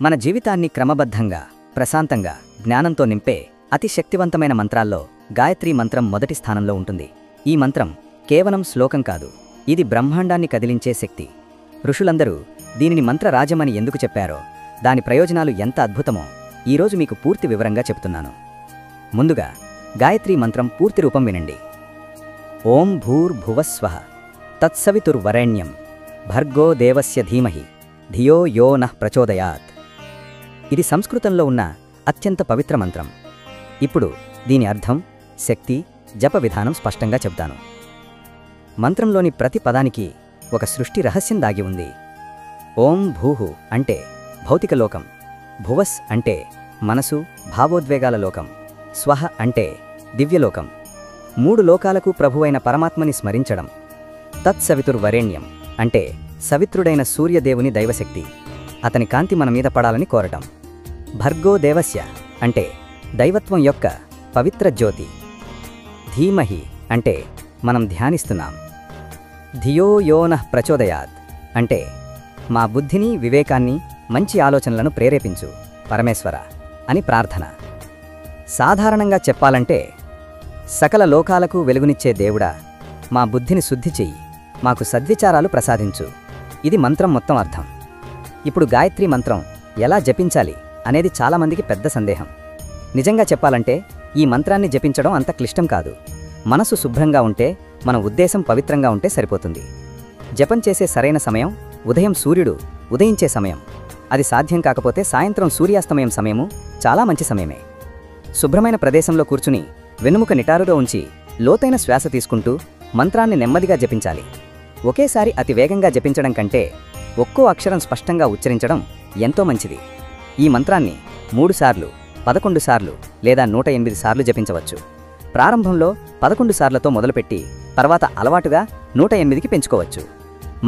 మన జీవితాన్ని క్రమబద్ధంగా, ప్రశాంతంగా, జ్ఞానంతో నింపే అతి శక్తివంతమైన మంత్రాల్లో గాయత్రీ మంత్రం మొదటి స్థానంలో ఉంటుంది. ఈ మంత్రం కేవలం శ్లోకం కాదు, ఇది బ్రహ్మాండాన్ని కదిలించే శక్తి. ఋషులందరూ దీనిని మంత్రరాజమని ఎందుకు చెప్పారో, దాని ప్రయోజనాలు ఎంత అద్భుతమో ఈరోజు మీకు పూర్తి వివరంగా చెప్తున్నాను. ముందుగా గాయత్రీ మంత్రం పూర్తి రూపం వినండి. ఓం భూర్భువస్వః తత్సవితుర్వరేణ్యం భర్గో దేవస్య ధీమహి ధియో యో నః ప్రచోదయాత్. ఇది సంస్కృతంలో ఉన్న అత్యంత పవిత్ర మంత్రం. ఇప్పుడు దీని అర్థం, శక్తి, జప విధానం స్పష్టంగా చెప్తాను. మంత్రంలోని ప్రతి పదానికి ఒక సృష్టి రహస్యం దాగి ఉంది. ఓం భూహు అంటే భౌతిక లోకం, భువస్ అంటే మనసు, భావోద్వేగాల లోకం, స్వహ అంటే దివ్యలోకం, మూడు లోకాలకు ప్రభువైన పరమాత్మని స్మరించడం, తత్సవితుర్వరేణ్యం అంటే సవిత్రుడైన సూర్యదేవుని దైవశక్తి, అతని కాంతి మన మీద పడాలని కోరటం, భర్గో దేవస్య అంటే దైవత్వం యొక్క పవిత్ర జ్యోతి, ధీమహి అంటే మనం ధ్యానిస్తున్నాం, ధియో యో నః ప్రచోదయాత్ అంటే మా బుద్ధిని, వివేకాన్ని, మంచి ఆలోచనలను ప్రేరేపించు పరమేశ్వర అని ప్రార్థన. సాధారణంగా చెప్పాలంటే, సకల లోకాలకు వెలుగునిచ్చే దేవుడా, మా బుద్ధిని శుద్ధి చెయ్యి, మాకు సద్విచారాలు ప్రసాదించు. ఇది మంత్రం మొత్తం అర్థం. ఇప్పుడు గాయత్రీ మంత్రం ఎలా జపించాలి అనేది చాలామందికి పెద్ద సందేహం. నిజంగా చెప్పాలంటే ఈ మంత్రాన్ని జపించడం అంత క్లిష్టం కాదు. మనసు శుభ్రంగా ఉంటే, మన ఉద్దేశం పవిత్రంగా ఉంటే సరిపోతుంది. జపం చేసే సరైన సమయం ఉదయం సూర్యుడు ఉదయించే సమయం. అది సాధ్యం కాకపోతే సాయంత్రం సూర్యాస్తమయం సమయము చాలా మంచి సమయమే. శుభ్రమైన ప్రదేశంలో కూర్చుని వెన్నుముక నిటారుగా ఉంచి లోతైన శ్వాస తీసుకుంటూ మంత్రాన్ని నెమ్మదిగా జపించాలి. ఒకేసారి అతి వేగంగా జపించడం కంటే ఒక్కో అక్షరం స్పష్టంగా ఉచ్చరించడం ఎంతో మంచిది. ఈ మంత్రాన్ని 3 సార్లు, 11 సార్లు లేదా 108 సార్లు జపించవచ్చు. ప్రారంభంలో 11 సార్లతో మొదలుపెట్టి తర్వాత అలవాటుగా 108కి పెంచుకోవచ్చు.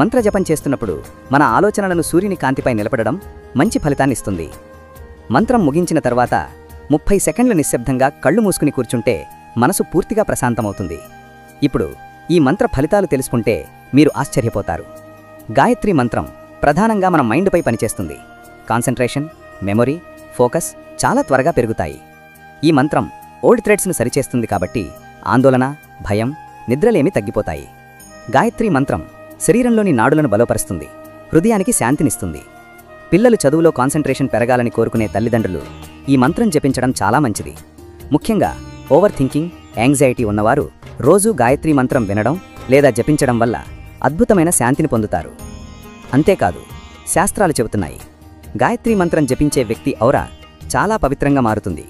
మంత్రజపం చేస్తున్నప్పుడు మన ఆలోచనలను సూర్యుని కాంతిపై నిలపడడం మంచి ఫలితాన్నిస్తుంది. మంత్రం ముగించిన తర్వాత 30 సెకండ్ల నిశ్శబ్దంగా కళ్ళు మూసుకుని కూర్చుంటే మనసు పూర్తిగా ప్రశాంతమవుతుంది. ఇప్పుడు ఈ మంత్ర ఫలితాలు తెలుసుకుంటే మీరు ఆశ్చర్యపోతారు. గాయత్రీ మంత్రం ప్రధానంగా మన మైండ్పై పనిచేస్తుంది. కాన్సంట్రేషన్, మెమొరీ, ఫోకస్ చాలా త్వరగా పెరుగుతాయి. ఈ మంత్రం ఓల్డ్ థ్రెడ్స్ను సరిచేస్తుంది కాబట్టి ఆందోళన, భయం, నిద్రలేమి తగ్గిపోతాయి. గాయత్రీ మంత్రం శరీరంలోని నాడులను బలపరుస్తుంది, హృదయానికి శాంతినిస్తుంది. పిల్లలు చదువులో కాన్సంట్రేషన్ పెరగాలని కోరుకునే తల్లిదండ్రులు ఈ మంత్రం జపించడం చాలా మంచిది. ముఖ్యంగా ఓవర్ థింకింగ్, యాంగ్జైటీ ఉన్నవారు రోజూ గాయత్రీ మంత్రం వినడం లేదా జపించడం వల్ల అద్భుతమైన శాంతిని పొందుతారు. అంతేకాదు, శాస్త్రాలు చెబుతున్నాయి, గాయత్రీ మంత్రం జపించే వ్యక్తి ఔరా చాలా పవిత్రంగా మారుతుంది.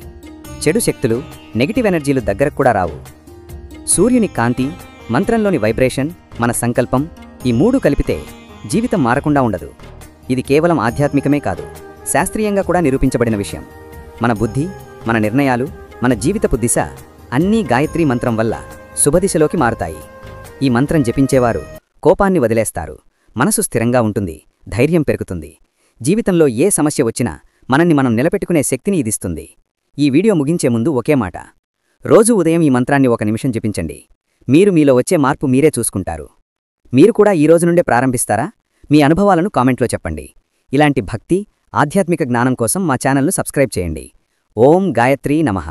చెడు శక్తులు, నెగిటివ్ ఎనర్జీలు దగ్గరకు కూడా రావు. సూర్యుని కాంతి, మంత్రంలోని వైబ్రేషన్, మన సంకల్పం, ఈ 3 కలిపితే జీవితం మారకుండా ఉండదు. ఇది కేవలం ఆధ్యాత్మికమే కాదు, శాస్త్రీయంగా కూడా నిరూపించబడిన విషయం. మన బుద్ధి, మన నిర్ణయాలు, మన జీవితపు దిశ అన్నీ గాయత్రీ మంత్రం వల్ల శుభదిశలోకి మారుతాయి. ఈ మంత్రం జపించేవారు కోపాన్ని వదిలేస్తారు, మనసు స్థిరంగా ఉంటుంది, ధైర్యం పెరుగుతుంది. జీవితంలో ఏ సమస్య వచ్చినా మనల్ని మనం నిలబెట్టుకునే శక్తిని ఇదిస్తుంది. ఈ వీడియో ముగించే ముందు ఒకే మాట, రోజు ఉదయం ఈ మంత్రాన్ని 1 నిమిషం జపించండి. మీరు మీలో వచ్చే మార్పు మీరే చూసుకుంటారు. మీరు కూడా ఈ రోజు నుండే ప్రారంభిస్తారా? మీ అనుభవాలను కామెంట్లో చెప్పండి. ఇలాంటి భక్తి, ఆధ్యాత్మిక జ్ఞానం కోసం మా ఛానల్ను సబ్స్క్రైబ్ చేయండి. ఓం గాయత్రీ నమః.